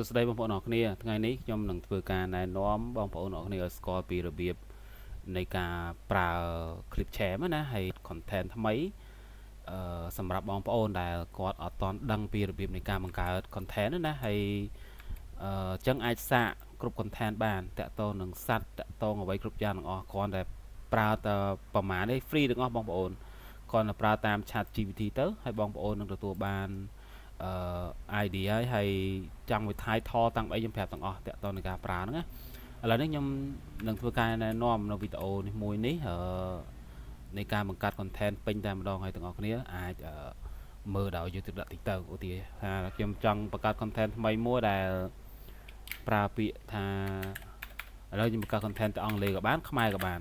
ស្ដីបងប្អូនអរគ្នាថ្ងៃនេះខ្ញុំនឹងធ្វើការណែនាំបងប្អូនអរគ្នាឲ្យស្គាល់ពីរបៀបនៃការប្រើ clip share ណាហើយ content ថ្មីសម្រាប់បងប្អូនដែលគាត់អត់ទាន់ដឹងពីរបៀបនៃការបង្កើត content ណាហើយអញ្ចឹងអាចសាកគ្រប់ content បានតាក់ទងនឹងសัตว์តាក់ទងអ្វីគ្រប់យ៉ាងទាំងអស់គ្រាន់តែប្រើតែប្រមាណនេះ free ទាំងអស់បងប្អូនគ្រាន់តែប្រើតាម chat GPT ទៅហើយបងប្អូននឹងទទួលបានidea ហើយចង់វា title តាំងអីខ្ញុំប្រាប់ទាំងអស់តាក់ទងនឹងការប្រើហ្នឹងណាឥឡូវនេះខ្ញុំនឹងធ្វើការណែនាំនៅវីដេអូនេះមួយនេះនៃការបង្កើត content ពេញតែម្ដងឲ្យទាំងអស់គ្នាអាចមើលដោយយកទៅដាក់ TikTok ឧទាហរណ៍ថាខ្ញុំចង់បង្កើត content ថ្មីមួយដែលប្រើពាក្យថាឥឡូវខ្ញុំបង្កើត content ទៅអង់គ្លេសក៏បានខ្មែរក៏បាន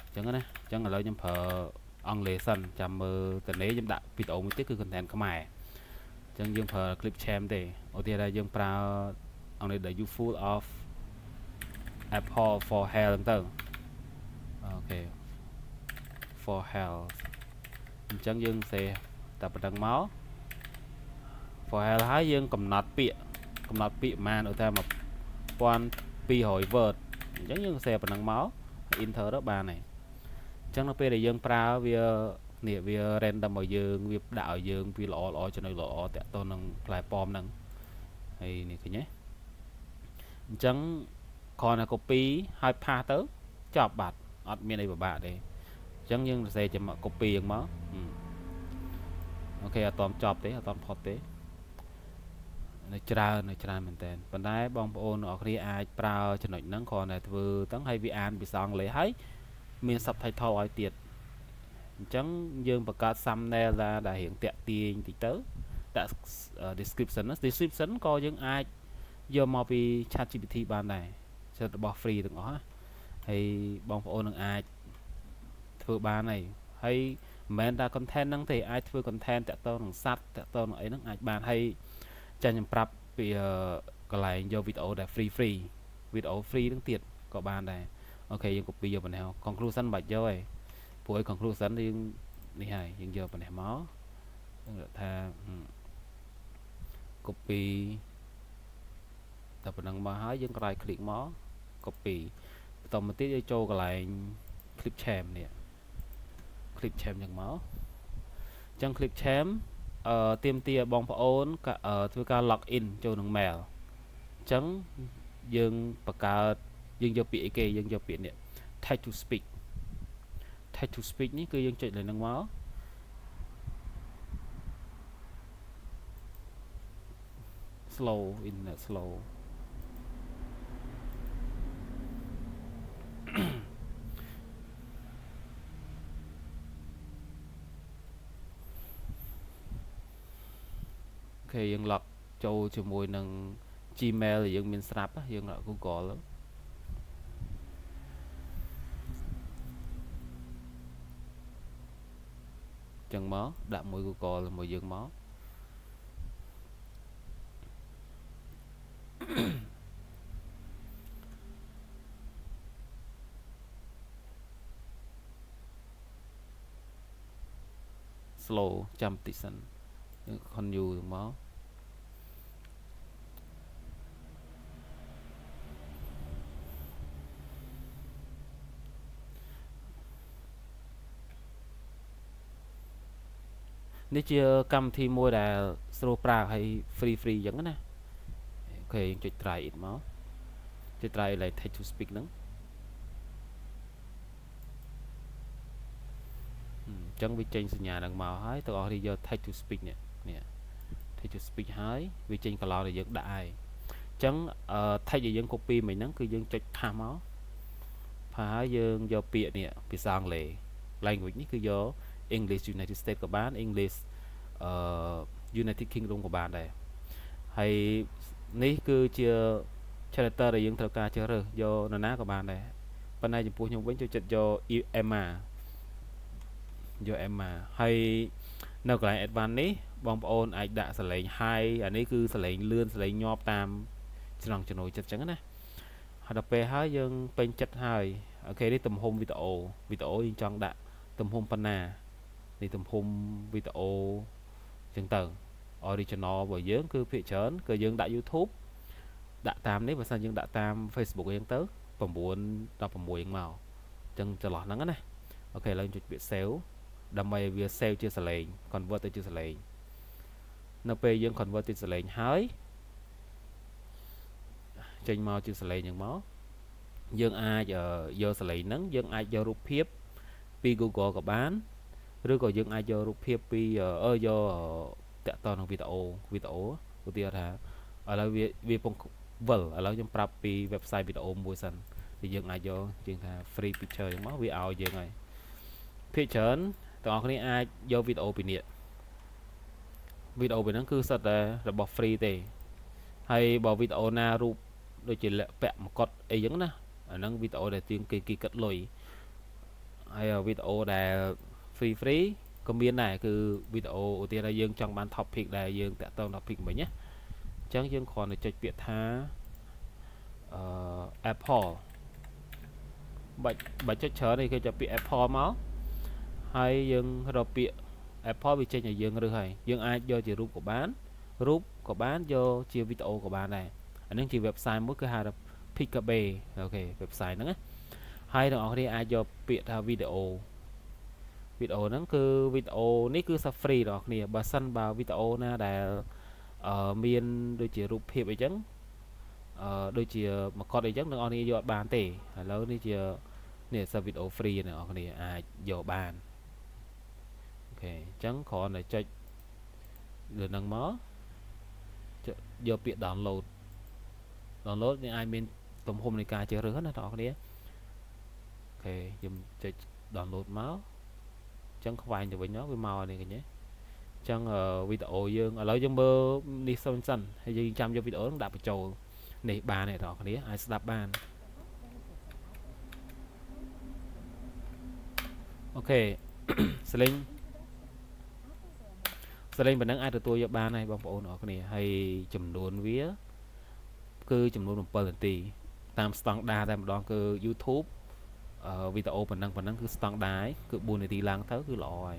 អញ្ចឹងណាអញ្ចឹងឥឡូវខ្ញុំប្រើអង់គ្លេសសិនចាំមើលតនេះខ្ញុំដាក់វីដេអូមួយទៀតគឺ content ខ្មែរចឹងយើងប្រើ clip share ទេឧទាហរណ៍យើងប្រើអង់គ្លេស the useful of apple for health ទៅអូខេ for health អញ្ចឹងយើងសេតែប៉ុណ្្នឹងមក for health ហើយយើងកំណត់ពាក្យប៉ុន្មានឧទាហរណ៍1200 word អញ្ចឹងយើងសេប៉ុណ្្នឹងមក enter ទៅបានហើយអញ្ចឹងនៅពេលដែលយើងប្រើវានេះវា random ឲ្យយើងវាដាក់ឲ្យយើងវាល្អចំណុចល្អតាក់ទងនឹងផ្លែប៉ោមហ្នឹងហើយនេះឃើញទេអញ្ចឹងគ្រាន់តែ copy ហើយ paste ទៅចប់បាត់អត់មានអីពិបាកទេអញ្ចឹងយើងសរសេរចាំ copy ហ្នឹងមកអូខេអត់តចប់ទេអត់តផុតទេនៅច្រើនមែនតើប៉ុន្តែបងប្អូនអ្នកគ្នាអាចប្រើចំណុចហ្នឹងគ្រាន់តែធ្វើទាំងហើយវាអានភាសាអង់គ្លេសហើយមាន subtitle ឲ្យទៀតអញ្ចឹងយើងបង្កើត thumbnail ដែលរៀងតាក់ទាញតិចទៅដាក់ description ក៏យើងអាចយកមកពី chat GPT បានដែរសិតរបស់ free ទាំងអស់ហើយបងប្អូននឹងអាចធ្វើបានហើយមិនមែនតែ content ហ្នឹងទេអាចធ្វើ content តាក់ទងនឹងសัตว์តាក់ទងនឹងអីហ្នឹងអាចបានហើយចាញ់ខ្ញុំប្រាប់ពីកន្លែងយកវីដេអូដែល free វីដេអូ free ហ្នឹងទៀតក៏បានដែរអូខេយើង copy យកប៉ុណ្ណេះ conclusion បាច់យកទេព្រោះឲ្យ conclusion យើងនេះហើយយើងយកប៉ុណ្ណេះមកថា copy តែប៉ុណ្ណឹងមកហើយយើងក្រោយ click មក copy បន្តមកទៀតយើងចូលកន្លែង clip share នេះ clip share យ៉ាងមកអញ្ចឹង clip share ទាមទារបងប្អូនធ្វើការ log in ចូលនឹង mail អញ្ចឹងយើងបង្កើតយើងយកពាក្យអីគេយើងយកពាក្យនេះ text to speak នេះគឺយើងចុចលើនឹងមកslow internet slow អូខេយើង log ចូលជាមួយនឹង Gmail ដែលយើងមានស្រាប់យើង Google ចឹងមកដាក់មួយ Google ជាមួយយើងមក slow ចាំតិចសិនយើង continue ទៅមកនេះជាកម្មវិធីមួយដែលស្រួលប្រើហើយ free អញ្ចឹងណាអូខេយើងចុច try it មកចុច try like text to speak ហ្នឹងអញ្ចឹងវាចេញសញ្ញាហ្នឹងមកហើយទាំងអស់គ្នាយក text to speak នេះ text to speak ហើយវាចេញ color ដែលយើងដាក់ហើយអញ្ចឹងtext ដែលយើង copy មិញហ្នឹងគឺយើងចុច paste មកហើយយើងយកពាក្យនេះភាសាអង់គ្លេស language នេះគឺយក English United States ក៏បាន English United Kingdom ក៏បានដែរហើយនេះគឺជា character ដែលយើងត្រូវការជ្រើសរើសយកនរណាក៏បានដែរប៉ុន្តែចំពោះខ្ញុំវិញចូលចិត្តយក Emma ហើយនៅកន្លែង advanced នេះបងប្អូនអាចដាក់សលេង high អានេះគឺសលេងលឿនសលេងញាប់តាមចំណង់ចំណូលចិត្តអញ្ចឹងណាហើយដល់ពេលហើយយើងពេញចិត្តហើយអូខេនេះទំហំវីដេអូយើងចង់ដាក់ទំហំប៉ុណ្ណានេះទំហំវីដេអូអញ្ចឹងទៅ original របស់យើងគឺភាគច្រើនគឺយើងដាក់ YouTube ដាក់តាមនេះបើសិនយើងដាក់តាម Facebook យើងទៅ9 16មកអញ្ចឹងចន្លោះហ្នឹងណាអូខេឥឡូវចុចពាក្យ save ដើម្បីវា save ជាសលេង convert ទៅជាសលេងនៅពេលយើង convert ទៅសលេងហើយចេញមកជាសលេងហ្នឹងមកយើងអាចយកសលេងហ្នឹងយើងអាចយករូបភាពពី Google ក៏បានឬក៏យើងអាចយករូបភាពពីយកតាក់ទងនឹងវីដេអូឧទាហរណ៍ថាឥឡូវវាពងវិលឥឡូវខ្ញុំប្រាប់ពី website វីដេអូមួយសិនthì យើងអាចយកជាងថា free picture ហ្នឹងមកវាឲ្យយើងហើយភាគច្រើនទាំងអស់គ្នាអាចយកវីដេអូពីនេះវីដេអូពីហ្នឹងគឺសិតតែរបស់ free ទេហើយបើវីដេអូណារូបដូចជាលក្ខពាក់មកុដអីចឹងណាអាហ្នឹងវីដេអូដែលគេគិតលុយហើយវីដេអូដែល free ក៏មានដែរគឺវីដេអូឧទាហរណ៍យើងចង់បាន topic ដែលយើងតាក់ទង topic មិញណាអញ្ចឹងយើងគ្រាន់តែចុចពាក្យថាApple បាច់ចុចច្រើនទេគេចុចពាក្យ Apple មកហើយយើងរកពាក្យ Apple វាចេញឲ្យយើងរើសហើយយើងអាចយកជារូបក៏បានយកជាវីដេអូក៏បានដែរអានឹងជា website មួយគឺហៅថា Picabay អូខេ website ហ្នឹងណាហើយទាំងអស់គ្នាអាចយកពាក្យថាវីដេអូហ្នឹងគឺវីដេអូនេះគឺ free ទាំងអស់គ្នាបើសិនបើវីដេអូណាដែលមានដូចជារូបភាពអីចឹងដូចជាមកុដអីចឹងទាំងអស់គ្នាយកអត់បានទេឥឡូវនេះជានេះសិស្សវីដេអូ free ទាំងអស់គ្នាអាចយកបានអូខេអញ្ចឹងគ្រាន់តែចុចលើហ្នឹងមកយកពាក្យ download នេះអាចមានទំហំនៃការជ្រើសរើសណាបងប្អូនគ្នាអូខេខ្ញុំចុច download មកអញ្ចឹងខ្វែងទៅវិញមកវាមកនេះឃើញទេអញ្ចឹងវីដេអូយើងឥឡូវយើងមើលនេះសិនហើយយើងចាំយកវីដេអូហ្នឹងដាក់បញ្ចូលនេះបានទេបងប្អូនគ្នាអាចស្ដាប់បានអូខេសលេងប៉ុណ្ណឹងអាចទទួលយកបានហើយបងប្អូនអរគ្នាហើយចំនួនវាគឺចំនួន7នាទីតាមស្តង់ដារតែម្ដងគឺ YouTube វីដេអូប៉ុណ្ណឹងគឺស្តង់ដារគឺ4នាទីឡើងទៅគឺល្អហើយ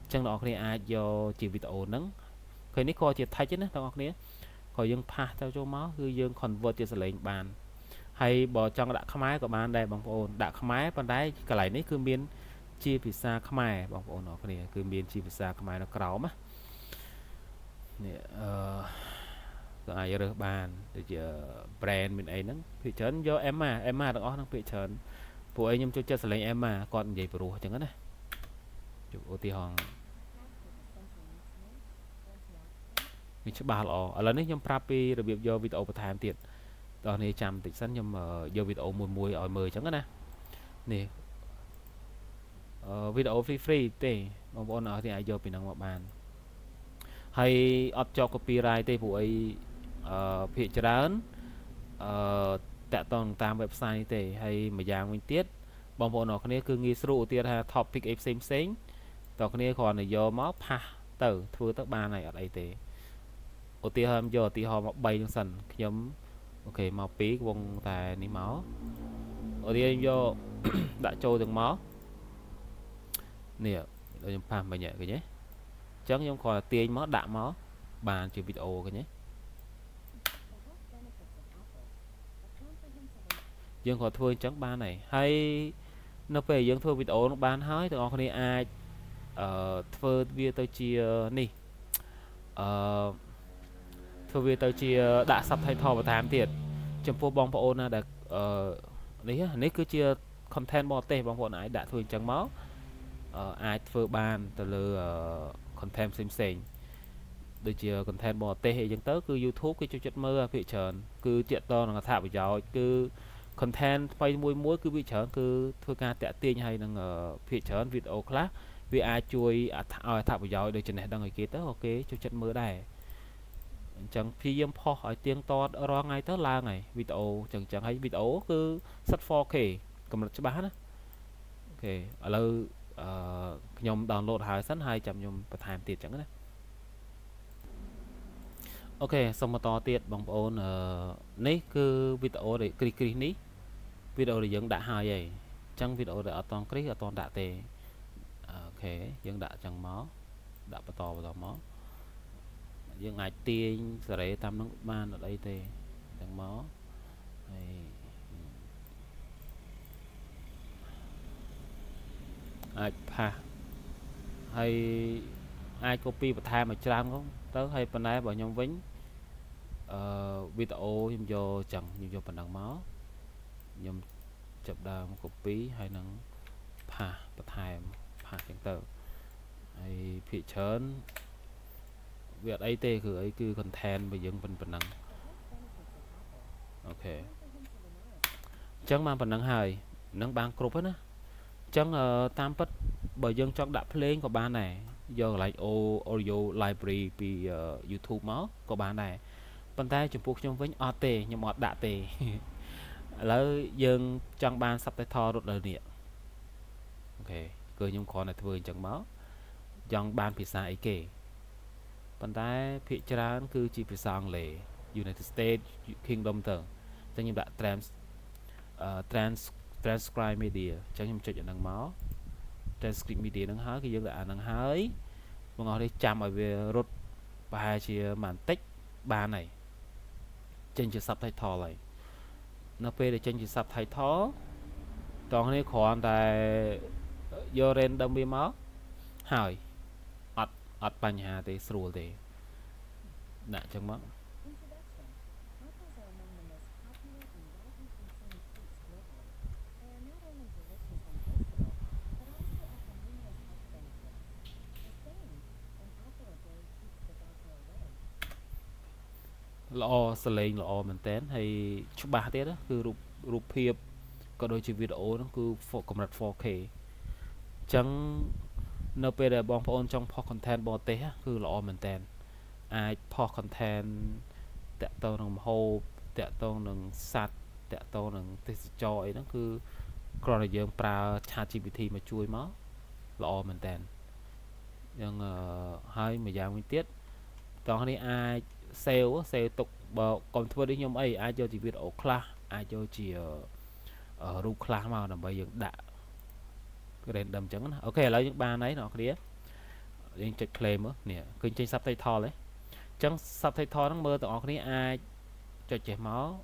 អញ្ចឹងបងប្អូនអាចយកជាវីដេអូហ្នឹងឃើញនេះក៏ជា text ណាបងប្អូនក៏យើងផាសទៅចូលមកគឺយើង convert ជាសលេងបានហើយបើចង់ដាក់ខ្មែរក៏បានដែរបងប្អូនដាក់ខ្មែរប៉ុន្តែកន្លែងនេះគឺមានជាភាសាខ្មែរបងប្អូនអរគ្នាគឺមានជាភាសាខ្មែរនៅក្រោមណានេះក៏អាចរើសបានដូចជា brand មានអីហ្នឹងភាគច្រើនយក Emma ទាំងអស់ហ្នឹងភាគច្រើនពួកឯងខ្ញុំចូលចិត្តសលេង Emma គាត់និយាយព្រោះអញ្ចឹងណាជុំឧទាហរណ៍វាច្បាស់ល្អឥឡូវនេះខ្ញុំប្រាប់ពីរបៀបយកវីដេអូបន្ថែមទៀតតោះនេះចាំតិចសិនខ្ញុំយកវីដេអូមួយឲ្យមើលអញ្ចឹងណានេះវីដេអូ free ទេបងប្អូនអរគ្នាអាចយកពីហ្នឹងមកបានហើយអត់ជាប់ copyright ទេព្រោះអីភាគច្រើនតាក់ទងតាម website ទេហើយមួយយ៉ាងវិញទៀតបងប្អូនអរគ្នាគឺងាយស្រួលឧទាហរណ៍ថា topic អីផ្សេងតើគ្នាគ្រាន់តែយកមកផាសទៅធ្វើទៅបានហើយអត់អីទេឧទាហរណ៍យកឧទាហរណ៍មក3ហ្នឹងសិនខ្ញុំអូខេមក2វងតែនេះមកឧទាហរណ៍យកដាក់ចូលទាំងមកនេះដូចខ្ញុំផាសមិញឃើញទេអញ្ចឹងខ្ញុំគ្រាន់តែទាញមកដាក់មកបានជាវីដេអូឃើញទេយើងក៏ធ្វើអញ្ចឹងបានហើយនៅពេលយើងធ្វើវីដេអូនោះបានហើយទាំងអស់គ្នាអាចធ្វើវាទៅជានេះធ្វើវាទៅជាដាក់ subtitle បន្ថែមទៀតចំពោះបងប្អូនណាដែលនេះគឺជា content បរទេសបងប្អូនអាចដាក់ធ្វើអញ្ចឹងមកអាចធ្វើបានទៅលើ content ផ្សេងដូចជា content បរទេសអីចឹងទៅគឺ YouTube គេចូលចិត្តមើលភាគច្រើនគឺតាក់ទងនឹងអត្ថប្រយោជន៍គឺ content ថ្មីមួយគឺវាច្រើនគឺធ្វើការតាក់ទាញឲ្យនឹងភាគច្រើនវីដេអូខ្លះវាអាចជួយឲ្យអត្ថប្រយោជន៍ដូចចំណេះដឹងឲ្យគេទៅអូខេចូលចិត្តមើលដែរអញ្ចឹងព្យាយាមផុសឲ្យទៀងទាត់រាល់ថ្ងៃទៅឡើងហើយវីដេអូអញ្ចឹងហើយវីដេអូគឺសិត 4K កម្រិតច្បាស់ណាអូខេឥឡូវខ្ញុំ download ហើយសិនហើយចាំខ្ញុំបន្ថែមទៀតអញ្ចឹងណាអូខេសូមបន្តទៀតបងប្អូននេះគឺវីដេអូដែលគ្រីនេះវីដេអូដែលយើងដាក់ហើយអញ្ចឹងវីដេអូដែលអត់តគ្រីអត់តដាក់ទេអូខេយើងដាក់អញ្ចឹងមកដាក់បន្តមកយើងអាចទាញសេរីតាមនឹងបានអត់អីទេ chẳng máu hay ai pha hay ai copy và thay mà trang không tớ hay bên này bảo nhóm vĩnh video nhưng vô chẳng nhưng vô phần đằng máu nhưng chụp đào copy hay năng pha và thay pha chẳng tờ hay phía chớn việc ấy tê cứ ấy cứ content bây giờ phần năng ok chẳng mang phần năng hai năng bang group hết á chẳng tam bất bởi dân cho đặt lên của ba này giờ lại audio library vì YouTube máu của ba này bàn tay chụp buộc trong với OT nhưng mà đã tề lỡ dân trong ban sắp tới thò rút lời điện ok cười nhung con này thôi chẳng máu dòng ban phía xa ấy kể bàn tay phía trán cứ chỉ phía sang lệ United States Kingdom tờ chẳng như đã transcribe media chẳng như chuyện năng máu transcript media năng hái cái dân là năng hái mà ngồi đây chạm ở về rút ba chia màn tích ba này trên chữ subtitle này nó về để trên chữ subtitle còn này khoản tại do random bị máu hỏi ọt bánh hà thì sửa thì đã chẳng mất lo sờ lên lo mình tén hay chụp ba tiết đó cứ rụp hiệp có đôi chỉ video nó cứ cầm đặt 4K chẳng nơi bây giờ bong phone trong pop content bò té cứ lo mình tén ai pop content tẹt tao nằm hô tẹt tao nằm sát tẹt tao nằm tết chọi nó cứ còn là dương pra ChatGPT mà chui máu lo mình tén nhưng hai mà giàu nguyên tiết còn này ai sale tục bờ còn thua đi nhóm ấy ai cho chỉ video class ai cho chỉ ở ru class mà làm bây giờ đã random chẳng ok lấy những ba đấy nó kia lên check claim á nè kênh trên subtitle đấy chẳng subtitle nó mơ tụi nó ai cho trẻ máu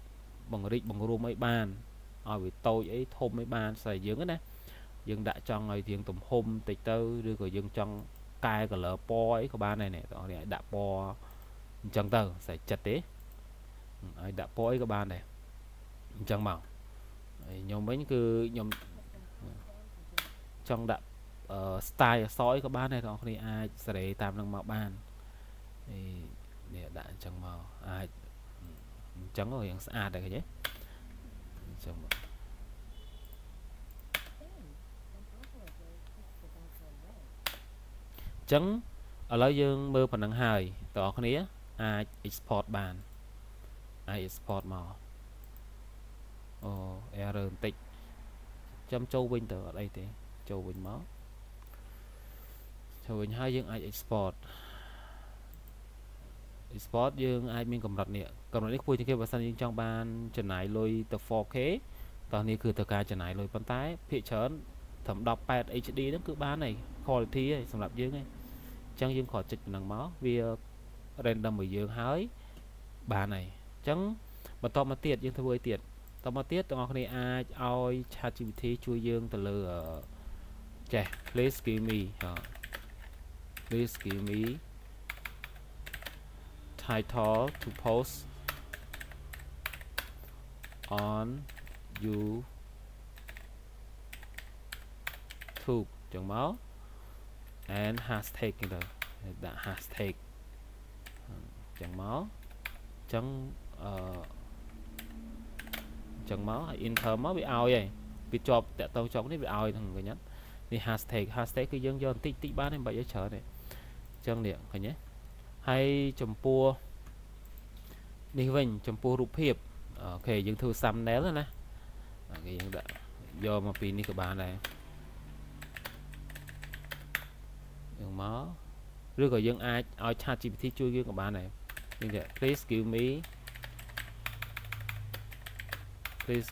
bằng rít bằng ru mấy bàn ở vì tôi ấy thôm mấy bàn xài dưỡng cái này dương đã cho người tiền tùm hôm tịch tư đưa rồi dương trong cai của lỡ po ấy của ba này nè tụi nó đã po chẳng tờ sẽ chặt tế đã po ấy của ba này chẳng màu nhóm mấy cứ nhóm trong đạn style sói của ba này đó thì ai sẽ để tam năng màu ban thì để đạn chẳng màu ai chẳng có hiện à đây cái nhé chẳng ở lấy dương mưa phần năng hai tỏ cái này ai export bàn ai export màu error tích chấm châu vinh từ ở đây thế châu vinh máu châu vinh hai dương ai export dương ai mình cầm đặt nè cầm đặt khui trên kia và sang dương trong ban chân này lôi từ 4K tao này cứ từ cả chân này lôi bàn tay phía chớn thẩm đọc 8 HD nó cứ bán này quality ấy sầm lập dương ấy chẳng dương khỏi chịch năng máu vì random ở dương hái bà này chẳng mà to mà tiệt dương thôi tiệt to mà tiết tao này ai oi ChatGPT chui dương từ lừa ở trẻ please give me title to post on YouTube chẳng máu and hashtag rồi đã hashtag chẳng máu chẳng chẳng máu inter máu bị ao vậy bị chọc tại tao chọc nó bị ao thằng người nhất thì hashtag cái dân do tích tích bán em bảy chở này chân điện phải nhé hay chấm pua đi vinh chấm pua rụp hiệp ok dân thư xăm néo rồi nè cái dân đã do mà pin đi của bạn này dân máu rồi có dân ai ChatGPT chui kia của bạn này như vậy please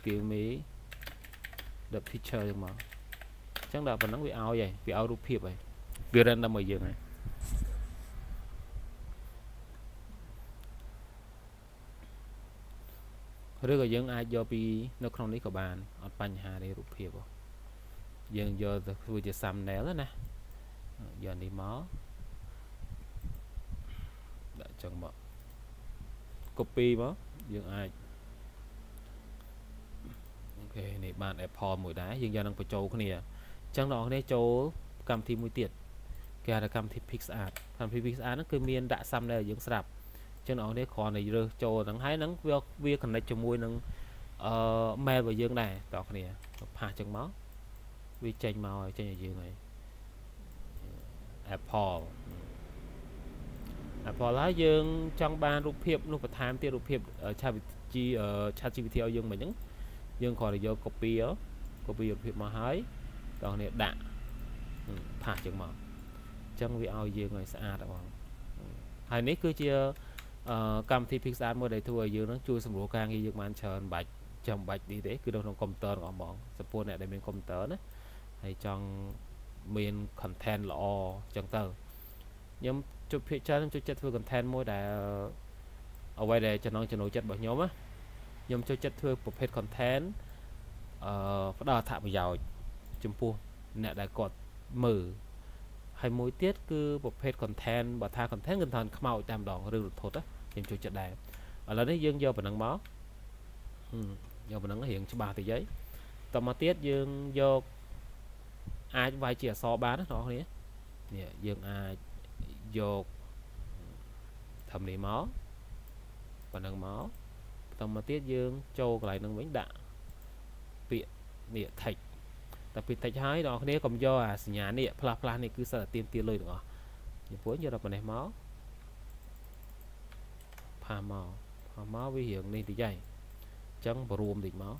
give me the picture mà chẳng là phần nó bị ao vậy bị ao rụp hiệp vậy đưa ra 50 giờ này ឬក៏យើងអាចយកពីនៅក្នុងនេះក៏បានអត់បញ្ហាទេរូបភាពយើងយកទៅធ្វើជា thumbnail ណាយកនេះមកដាក់ចឹងមក copy មកយើងអាចអូខេនេះបាន Apple មួយដែរយើងយកនឹងបញ្ចូលគ្នាអញ្ចឹងបងប្អូនគ្នាចូលកម្មវិធីមួយទៀតគេហៅថាកម្មវិធី PixArt កម្មវិធី PixArt ហ្នឹងគឺមានដាក់ thumbnail យើងស្រាប់អញ្ចឹងបងប្អូនគ្នាគ្រាន់តែរើសចូលហ្នឹងហើយហ្នឹងវា connect ជាមួយនឹងmail របស់យើងដែរបងប្អូនគ្នាផាសចឹងមកវាចេញមកឲ្យចេញឲ្យយើងហើយ Apple ហើយយើងចង់បានរូបភាពនោះបន្ថែមទៀតរូបភាព ChatGPT ឲ្យយើងមិនហ្នឹងយើងគ្រាន់តែយក copy រូបភាពមកហើយបងប្អូនគ្នាដាក់ផាសចឹងមកអញ្ចឹងវាឲ្យយើងឲ្យស្អាតបងហើយនេះគឺជាកម្មវិធី PixArt មួយដែលធ្វើឲ្យយើងនឹងជួយសម្រួលការងារយើងបានច្រើនបាច់ចាំបាច់នេះទេគឺនៅក្នុងកុំព្យូទ័ររបស់បងសម្ពោធអ្នកដែលមានកុំព្យូទ័រណាហើយចង់មាន content ល្អអញ្ចឹងទៅខ្ញុំជប់ភាគច្រើនខ្ញុំចូលចិត្តធ្វើ content មួយដែលអ្វីដែលចំណង់ចំណូលចិត្តរបស់ខ្ញុំណាខ្ញុំចូលចិត្តធ្វើប្រភេទ content ផ្ដល់អត្ថប្រយោជន៍ចំពោះអ្នកដែលគាត់មើលហើយមួយទៀតគឺប្រភេទ content បើថា content គឺថាខ្មោចតែម្ដងរឿងរន្ធត់ខ្ញុំចូលចិត្តដែរឥឡូវនេះយើងយកប៉ុណ្ណឹងមកយកប៉ុណ្ណឹងរៀងច្បាស់តិចហើយតមកទៀតយើងយកអាចវាយជាអក្សរបានណាបងប្អូននេះយើងអាចយកធ្វើនេះមកប៉ុណ្ណឹងមកតមកទៀតយើងចូលកន្លែងហ្នឹងវិញដាក់ពាក្យនេះ text តែពី text ហើយបងប្អូនកុំយកអាសញ្ញានេះផ្លាស់នេះគឺសិតតែទៀមលុយទាំងអស់ពីព្រោះយកដល់ប៉ុណ្ណេះមកផាមកវារៀងនេះតិចហើយអញ្ចឹងបរួមតិចមក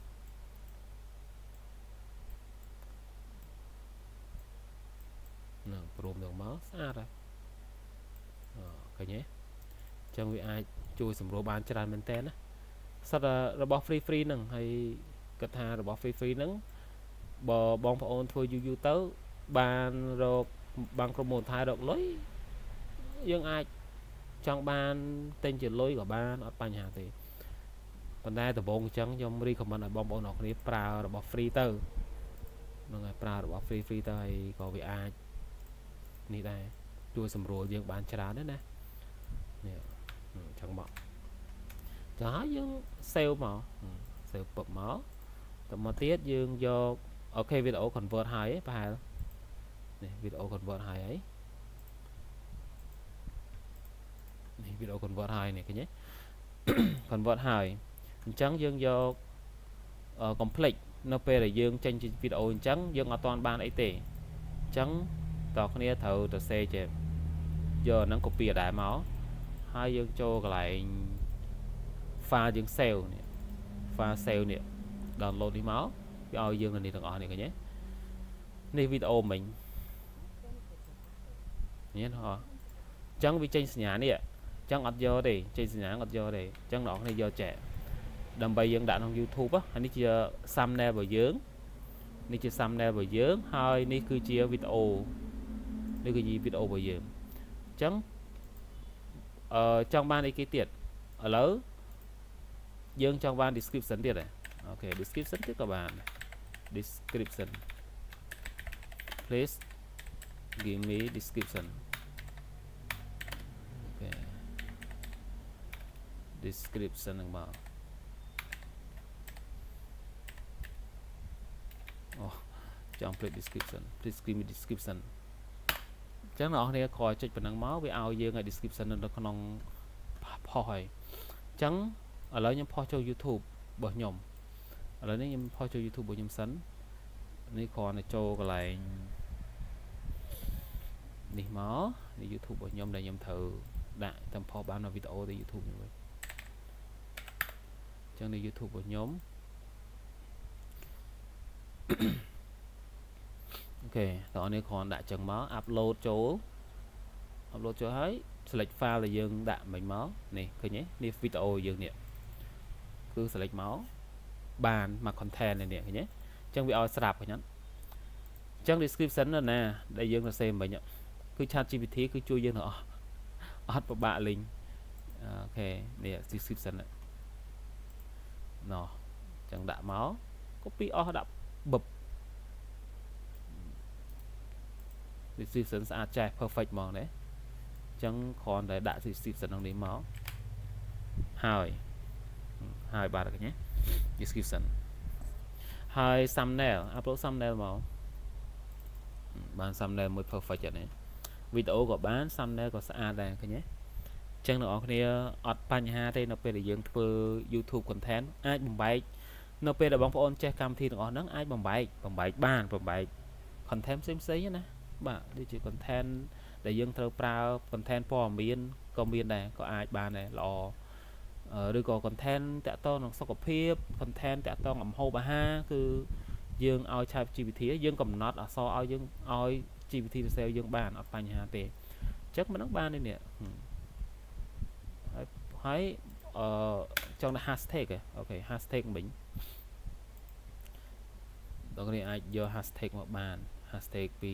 ហ្នឹងបរួមនឹងមកស្អាតហើយឃើញទេអញ្ចឹងវាអាចជួយសម្រួលបានច្រើនមែនតើណាសិតរបស់ free ហ្នឹងហើយគាត់ថារបស់ free ហ្នឹងបើបងប្អូនធ្វើយូរទៅបានរកបានក្រុមមូលដ្ឋានរកលុយយើងអាចចង់បានទិញជាលុយក៏បានអត់បញ្ហាទេប៉ុន្តែដំបូងអញ្ចឹងខ្ញុំ recommend ឲ្យបងប្អូនអរគ្នាប្រើរបស់ free ទៅហ្នឹងហើយប្រើរបស់ free ទៅហើយក៏វាអាចនេះដែរជួយសម្រួលយើងបានច្រើនដែរណានេះអញ្ចឹងមកចាហើយយើង save មក save ពឹបមកតមកទៀតយើងយកអូខេវីដេអូ convert ហើយប្រហែលនេះវីដេអូ convert ហើយនេះវីដេអូ convert ហើយនេះឃើញទេ convert ហើយអញ្ចឹងយើងយក complete នៅពេលដែលយើងចេញជាវីដេអូអញ្ចឹងយើងអត់ទាន់បានអីទេអញ្ចឹងតើគ្នាត្រូវទៅ save ចេះយកហ្នឹង copy អដែរមកហើយយើងចូលកន្លែង file យើង save នេះ file save នេះ download នេះមកវាឲ្យយើងនេះទាំងអស់នេះឃើញទេនេះវីដេអូមិញនេះហ៎អញ្ចឹងវាចេញសញ្ញានេះអញ្ចឹងអត់យកទេចេញសញ្ញាអត់យកទេអញ្ចឹងអ្នកនរគ្នាយកចែកដើម្បីយើងដាក់ក្នុង YouTube ហើយនេះជា thumbnail របស់យើងនេះជា thumbnail របស់យើងហើយនេះគឺជាវីដេអូរបស់យើងអញ្ចឹងចង់បានអីគេទៀតឥឡូវយើងចង់បាន description ទៀតហ៎អូខេ description ទៀតក៏បាន description please give me description okay description ហ្នឹងមកអូចង់ please description please give me description អញ្ចឹងអ្នកនរគ្នាគ្រាន់ចុចប៉ុណ្ណឹងមកវាឲ្យយើងឲ្យ description នៅក្នុងផុសហើយអញ្ចឹងឥឡូវខ្ញុំផុសចូល YouTube របស់ខ្ញុំឥឡូវនេះខ្ញុំផុសចូល YouTube របស់ខ្ញុំសិននេះគ្រាន់តែចូលកន្លែងនេះមកនេះ YouTube របស់ខ្ញុំដែលខ្ញុំត្រូវដាក់តាមផុសបាននៅវីដេអូទៅ YouTube នេះវិញអញ្ចឹងនៅ YouTube របស់ខ្ញុំអូខេតោះនេះគ្រាន់ដាក់ចឹងមក upload ចូលហើយ select file ដែលយើងដាក់មិញមកនេះឃើញទេនេះវីដេអូយើងនេះគឺ select មកបានមក content នេះឃើញទេអញ្ចឹងវាឲ្យស្រាប់ឃើញអត់អញ្ចឹង description ណាដែលយើងសរសេរមិញគឺ ChatGPT គឺជួយយើងទាំងអស់អត់ពិបាកលេងអូខេនេះ description ណ ចឹងដាក់មក copy អស់ដាក់បឹប description ស្អាតចេះ perfect ហ្មងណាចឹងគ្រាន់តែដាក់ description ក្នុងនេះមកហើយបាទកញ្ញា description ហើយ thumbnail upload thumbnail មកបាន thumbnail មួយ perfect ហ្នឹងវីដេអូក៏បាន thumbnail ក៏ស្អាតដែរឃើញទេចឹងអ្នកនរគ្នាអត់បញ្ហាទេនៅពេលដែលយើងធ្វើ YouTube content អាចបំបែកនៅពេលដែលបងប្អូនចេះកម្មវិធីទាំងអស់ហ្នឹងអាចបំបែកបាន content ផ្សេងៗណាបាទដូចជា content ដែលយើងត្រូវប្រើ content ព័ត៌មានក៏មានដែរក៏អាចបានដែរល្អឬក៏ content តាក់ទងនឹងសុខភាព content តាក់ទងអំហូបអាហារគឺយើងឲ្យ ChatGPT យើងកំណត់អក្សរឲ្យយើងឲ្យ GPT សរសេរយើងបានអត់បញ្ហាទេអញ្ចឹងមិននឹងបានទេនេះហើយចង់ដាក់ hashtag អូខេ hashtag មិញបងប្អូនអាចយក hashtag មកបាន hashtag ពី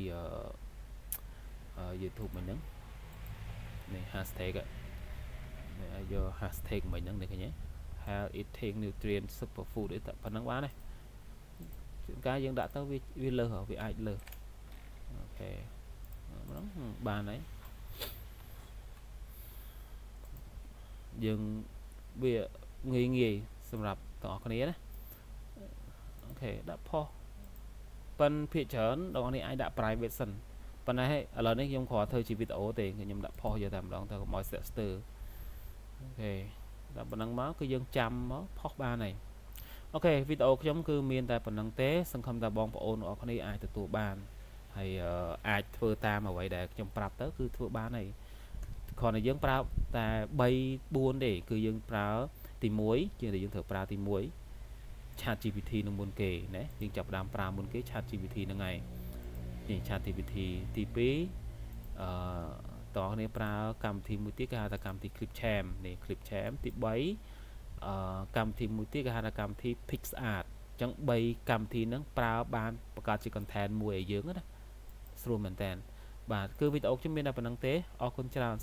YouTube មិញហ្នឹងនេះ hashtag នេះអាចយក hashtag មិញហ្នឹងនេះឃើញទេ health eating nutrient superfood អីតែប៉ុណ្ណឹងបានទេជួនកាលយើងដាក់ទៅវាលើសវាអាចលើសអូខេហ្នឹងបានហើយយើងវាងាយសម្រាប់ទាំងអស់គ្នាណាអូខេដាក់ផុសប៉ិនភាគច្រើនបងប្អូនអាចដាក់ private សិនប៉ុន្តែឥឡូវនេះខ្ញុំគ្រាន់ធ្វើជាវីដេអូទេខ្ញុំដាក់ផុសយកតែម្ដងទៅកុំឲ្យស្ទាក់ស្ទើរអូខេដល់ប៉ុណ្ណឹងមកគឺយើងចាំមកផុសបានហើយអូខេវីដេអូខ្ញុំគឺមានតែប៉ុណ្្នឹងទេសង្ឃឹមថាបងប្អូនអ្នកគ្នាអាចទទួលបានហើយអាចធ្វើតាមអ្វីដែលខ្ញុំប្រាប់ទៅគឺធ្វើបានហើយគ្រាន់តែយើងប្រើតែ 3 4 ទេគឺយើងប្រើទី1ជាងតែយើងត្រូវប្រើទី1 ChatGPT នឹងមុនគេណាយើងចាប់ផ្ដើមប្រើមុនគេ ChatGPT ហ្នឹងហើយនេះ ChatGPT ទី2តោះគ្នាប្រើកម្មវិធីមួយទៀតគេហៅថាកម្មវិធី Clipchamp នេះ Clipchamp ទី3កម្មវិធីមួយទៀតគេហៅថាកម្មវិធី PixArt អញ្ចឹង3កម្មវិធីហ្នឹងប្រើបានបង្កើតជា content មួយឲ្យយើងណាស្រួលមែនតើបាទគឺវីដេអូខ្ញុំមានតែប៉ុណ្្នឹងទេអរគុណច្រើន